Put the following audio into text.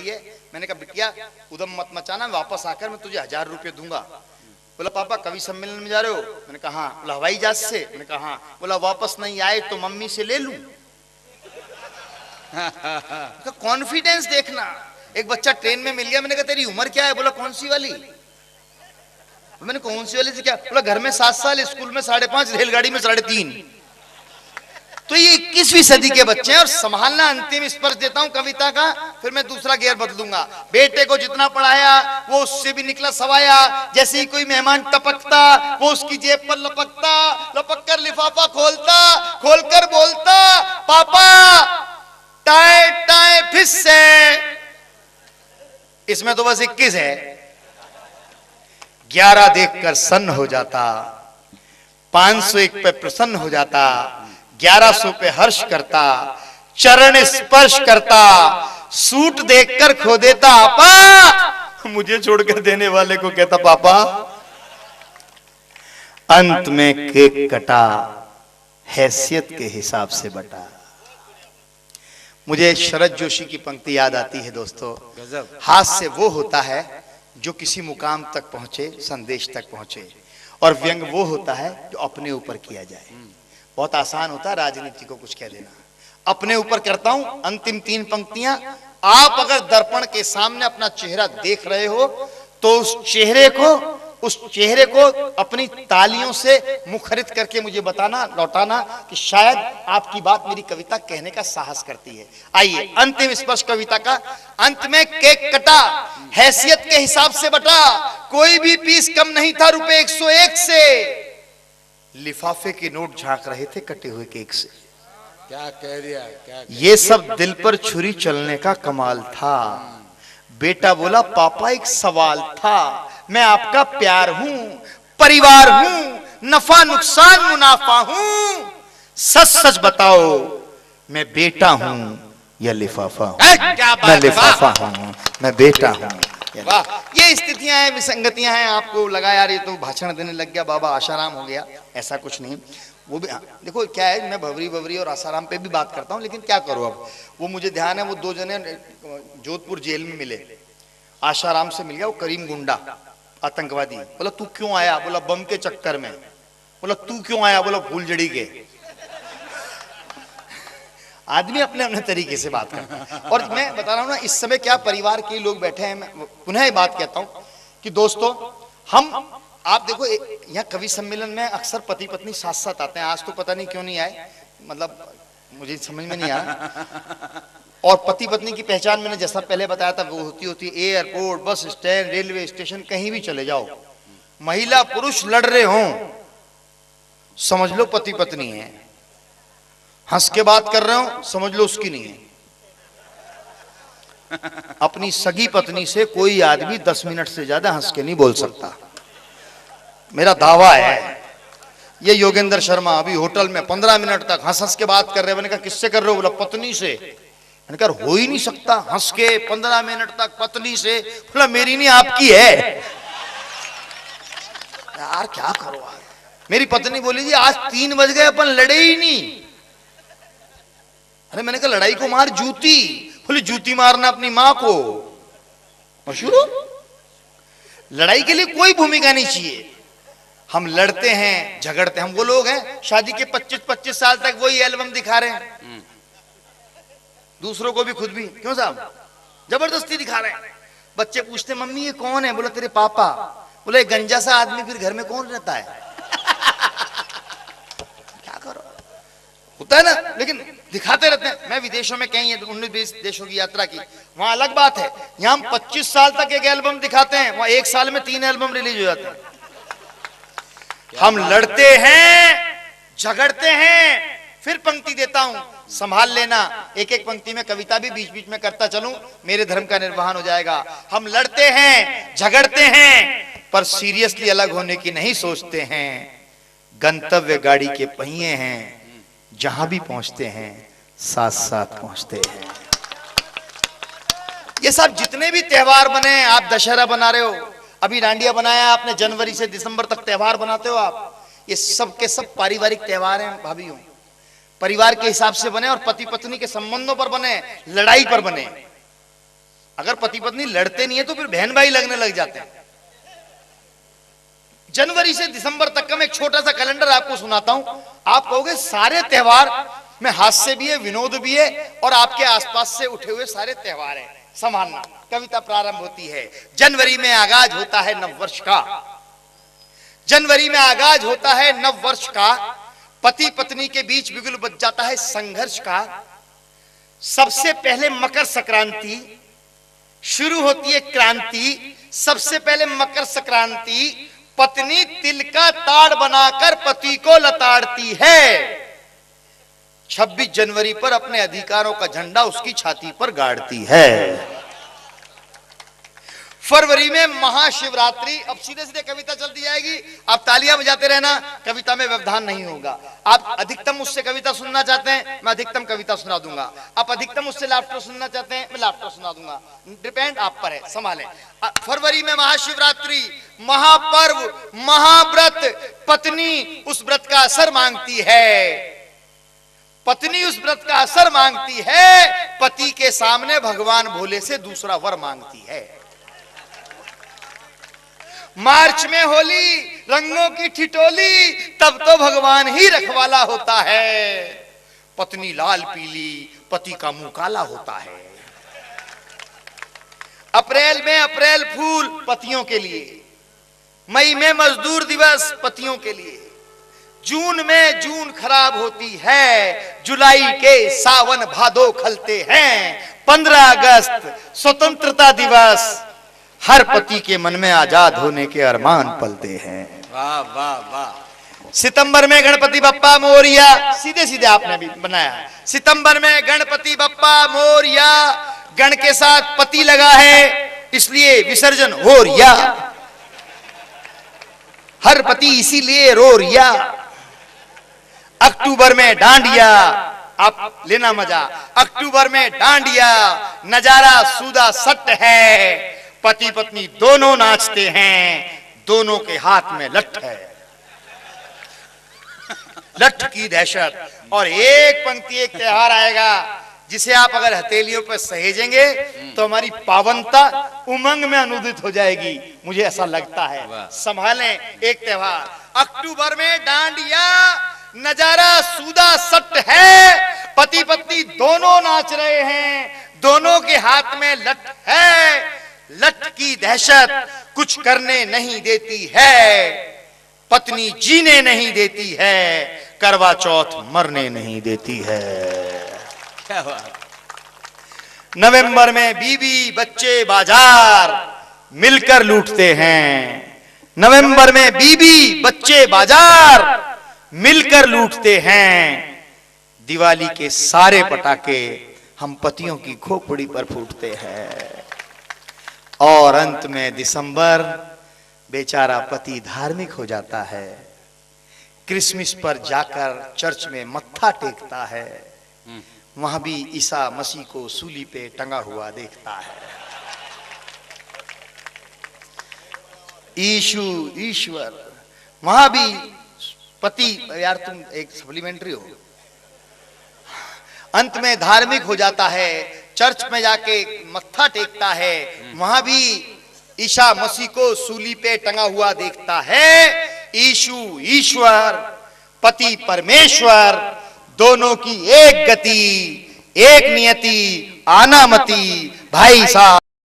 पड़ती है। मैंने कहा बिटिया उदम मत मचाना, वापस आकर मैं तुझे 1000 रुपये दूंगा। बोला पापा कवि सम्मेलन में जा रहे हो? मैंने कहा हाँ। बोला हवाई जहाज से? मैंने कहा हाँ। बोला वापस नहीं आए तो मम्मी से ले लूं? कॉन्फिडेंस देखना। एक बच्चा ट्रेन में मिल गया, मैंने कहा तेरी उम्र क्या है? बोला कौन सी वाली? मैंने कौन सी वाली से क्या? बोला घर में 7 साल, स्कूल में 5.5, रेलगाड़ी में 3.5। तो ये 21वीं सदी के बच्चे हैं और संभालना। अंतिम स्पर्श देता हूं कविता का, फिर मैं दूसरा गियर बदलूंगा। बेटे को जितना पढ़ाया वो उससे भी निकला सवाया, जैसे ही कोई मेहमान टपकता वो उसकी जेब पर लपकता, लपक कर लिफाफा खोलता, खोलकर बोलता पापा टाए टाए फिस से। इसमें तो बस 21 है। 11 देखकर सन्न हो जाता, 501 पे प्रसन्न हो जाता, 1100 पे हर्ष करता, चरण स्पर्श करता, सूट देखकर खो देता आपा, मुझे छोड़कर देने वाले को कहता पापा। अंत में केक कटा, हैसियत के हिसाब से बटा। मुझे शरद जोशी की पंक्ति याद आती है दोस्तों, हास्य वो होता है जो किसी मुकाम तक पहुंचे, संदेश तक पहुंचे, और व्यंग वो होता है जो अपने ऊपर किया जाए। बहुत आसान होता है राजनीति को कुछ कह देना। अपने ऊपर करता हूं अंतिम 3 पंक्तियां। आप अगर दर्पण के सामने अपना चेहरा देख रहे हो तो उस चेहरे को अपनी तालियों से मुखरित करके मुझे बताना, लौटाना कि शायद आपकी बात मेरी कविता कहने का साहस करती है। आइए अंतिम स्पर्श कविता का। अंत में केक कटा, हैसियत के हिसाब से बटा, कोई भी पीस कम नहीं था रुपए 101 से। लिफाफे के नोट झांक रहे थे कटे हुए केक से। क्या कह दिया, क्या ये सब दिल पर छुरी चलने का कमाल था। बेटा बोला पापा एक सवाल था, मैं आपका प्यार हूं, परिवार हूं, नफा नुकसान मुनाफा हूं, सच सच बताओ मैं बेटा हूं या लिफाफा हूं? मैं लिफाफा हूं, मैं बेटा हूं। वाह, ये स्थितियां हैं, विसंगतियां हैं। आपको लगा यार ये तो भाषण देने लग गया, बाबा आशाराम हो गया। ऐसा कुछ नहीं। वो भी देखो क्या है, मैं भवरी और आसाराम पे भी बात करता हूँ, लेकिन क्या करो अब। वो मुझे ध्यान है वो 2 जने जोधपुर जेल में मिले। आशाराम से मिल गया वो करीम गुंडा आतंकवादी। बोला तू क्यों आया? बोला बम के चक्कर में। बोला तू क्यों आया? बोला फूलझड़ी के। आदमी अपने अपने तरीके से बात करता है। और मैं बता रहा हूं ना इस समय क्या परिवार के लोग बैठे हैं। मैं पुनः ये बात कहता हूं कि दोस्तों आप देखो यहाँ कवि सम्मेलन में अक्सर पति पत्नी साथ साथ आते हैं। आज तो पता नहीं क्यों नहीं आए, मतलब मुझे समझ में नहीं आया। और पति पत्नी की पहचान मैंने जैसा पहले बताया था वो होती है airport, bus stand, railway station, कहीं भी चले जाओ, महिला पुरुष लड़ रहे हों, समझ लो पति पत्नी है। हंस के बात कर रहे हो, समझ लो उसकी नहीं है। अपनी सगी पत्नी से कोई आदमी 10 मिनट से ज्यादा हंस के नहीं बोल सकता, मेरा दावा है। ये योगेंद्र शर्मा अभी होटल में 15 मिनट तक हंस हंस के बात कर रहे हैं। मैंने कहा किससे कर रहे हो? बोला पत्नी से। मैंने कहा हो ही नहीं सकता हंस के 15 मिनट तक पत्नी से। बोला मेरी नहीं आपकी है। यार क्या करो यार। मेरी पत्नी बोली जी आज 3 बज गए अपन लड़े ही नहीं। अरे मैंने कहा लड़ाई को मार जूती। बोली जूती मारना अपनी मां को। और शुरू लड़ाई के लिए कोई भूमिका नहीं चाहिए। हम लड़ते हैं, झगड़ते हैं। हम वो लोग हैं शादी के 25-25 साल तक वही एल्बम दिखा रहे हैं, दूसरों को भी खुद भी। क्यों साहब? जबरदस्ती दिखा रहे हैं। बच्चे पूछते मम्मी ये कौन है? बोला तेरे पापा। बोला ये गंजा सा आदमी फिर घर में कौन रहता है? क्या करो, होता है ना। लेकिन दिखाते रहते हैं। मैं विदेशों में कहीं 19-20 देशों की यात्रा की, वहां अलग बात है। यहां हम 25 साल तक एक एल्बम दिखाते हैं, वहां 1 साल में 3 एल्बम रिलीज हो जाते हैं। हम लड़ते हैं, झगड़ते हैं। फिर पंक्ति देता हूं, संभाल लेना। एक एक पंक्ति में कविता भी बीच बीच में करता चलूं, मेरे धर्म का निर्वहन हो जाएगा। हम लड़ते हैं, झगड़ते हैं, पर सीरियसली अलग होने की नहीं सोचते हैं। गंतव्य गाड़ी के पहिए हैं, जहां भी पहुंचते हैं साथ साथ पहुंचते हैं। ये सब जितने भी त्योहार बने, आप दशहरा बना रहे हो, अभी डांडिया बनाया आपने, जनवरी से दिसंबर तक त्योहार बनाते हो आप, ये सब के सब पारिवारिक त्योहार हैं भाभीओं। परिवार के हिसाब से बने और पति पत्नी के संबंधों पर बने, लड़ाई पर बने। अगर पति पत्नी लड़ते नहीं है तो फिर बहन भाई लगने लग जाते हैं। जनवरी से दिसंबर तक का मैं एक छोटा सा कैलेंडर आपको सुनाता हूं। आप कहोगे सारे त्योहार में हास्य भी है, विनोद भी है, और आपके आसपास से उठे हुए सारे त्योहार हैं। संभालना। कविता प्रारंभ होती है, जनवरी में आगाज होता है नववर्ष का। जनवरी में आगाज होता है नववर्ष का, पति पत्नी के बीच बिगुल बज जाता है संघर्ष का। सबसे पहले मकर संक्रांति शुरू होती है क्रांति। सबसे पहले मकर संक्रांति, पत्नी तिल का ताड़ बनाकर पति को लताड़ती है। 26 जनवरी पर अपने अधिकारों का झंडा उसकी छाती पर गाड़ती है। फरवरी में महाशिवरात्रि। अब सीधे सीधे कविता चलती जाएगी, आप तालियां बजाते रहना, कविता में व्यवधान नहीं होगा। आप अधिकतम मुझसे कविता सुनना चाहते हैं, मैं अधिकतम कविता सुना दूंगा। आप अधिकतम मुझसे लाफ्टर सुनना चाहते हैं, मैं लाफ्टर सुना दूंगा। डिपेंड आप पर है, संभालें। फरवरी में महाशिवरात्रि, महापर्व, महाव्रत। पत्नी उस व्रत का असर मांगती है, पत्नी उस व्रत का असर मांगती है। पति के सामने भगवान भोले से दूसरा वर मांगती है। मार्च में होली, रंगों की ठिठोली, तब तो भगवान ही रखवाला होता है। पत्नी लाल पीली, पति का मुंह काला होता है। अप्रैल में अप्रैल फूल पतियों के लिए, मई में मजदूर दिवस पतियों के लिए, जून में जून खराब होती है, जुलाई के सावन भादो खलते हैं, 15 अगस्त स्वतंत्रता दिवस, हर पति के मन में आजाद होने के अरमान पलते हैं। वाह वाह वाह। सितंबर में गणपति बप्पा मोरिया, सीधे सीधे आपने भी बनाया। सितंबर में गणपति बप्पा मोरिया, गण के साथ पति लगा है इसलिए विसर्जन हो रिया, हर पति इसीलिए रो रिया। अक्टूबर में डांडिया, आप लेना मजा, अक्टूबर में डांडिया, नजारा सूदा सट है, पति पत्नी दोनों नाचते हैं, दोनों के हाथ में लठ है, लठ की दहशत। और एक पंक्ति, एक त्योहार आएगा जिसे आप अगर हथेलियों पर सहेजेंगे तो हमारी पावनता उमंग में अनुदित हो जाएगी, मुझे ऐसा लगता है। संभालें एक त्योहार, अक्टूबर में डांडिया, नजारा सूदा सट है, पति पत्नी दोनों नाच रहे हैं, दोनों के हाथ में लठ है, लठ की दहशत कुछ करने नहीं देती है, पत्नी जीने नहीं देती है, करवा चौथ मरने नहीं देती है। क्या बात। नवंबर में बीवी बच्चे बाजार मिलकर लूटते हैं, नवंबर में बीवी बच्चे बाजार मिलकर लूटते हैं, दिवाली के सारे पटाखे हम पतियों की खोपड़ी पर फूटते हैं। और अंत में दिसंबर, बेचारा पति धार्मिक हो जाता है, क्रिसमस पर जाकर चर्च में मत्था टेकता है, वहां भी ईसा मसीह को सूली पे टंगा हुआ देखता है। यीशु ईश्वर, वहां भी पति, यार तुम एक सप्लीमेंट्री हो, अंत में धार्मिक हो जाता है, चर्च में जाके मत्था टेकता है, वहां भी ईसा मसीह को सूली पे टंगा हुआ देखता है। यीशु ईश्वर, पति परमेश्वर, दोनों की एक गति, एक नियति, आनामति, भाई साहब।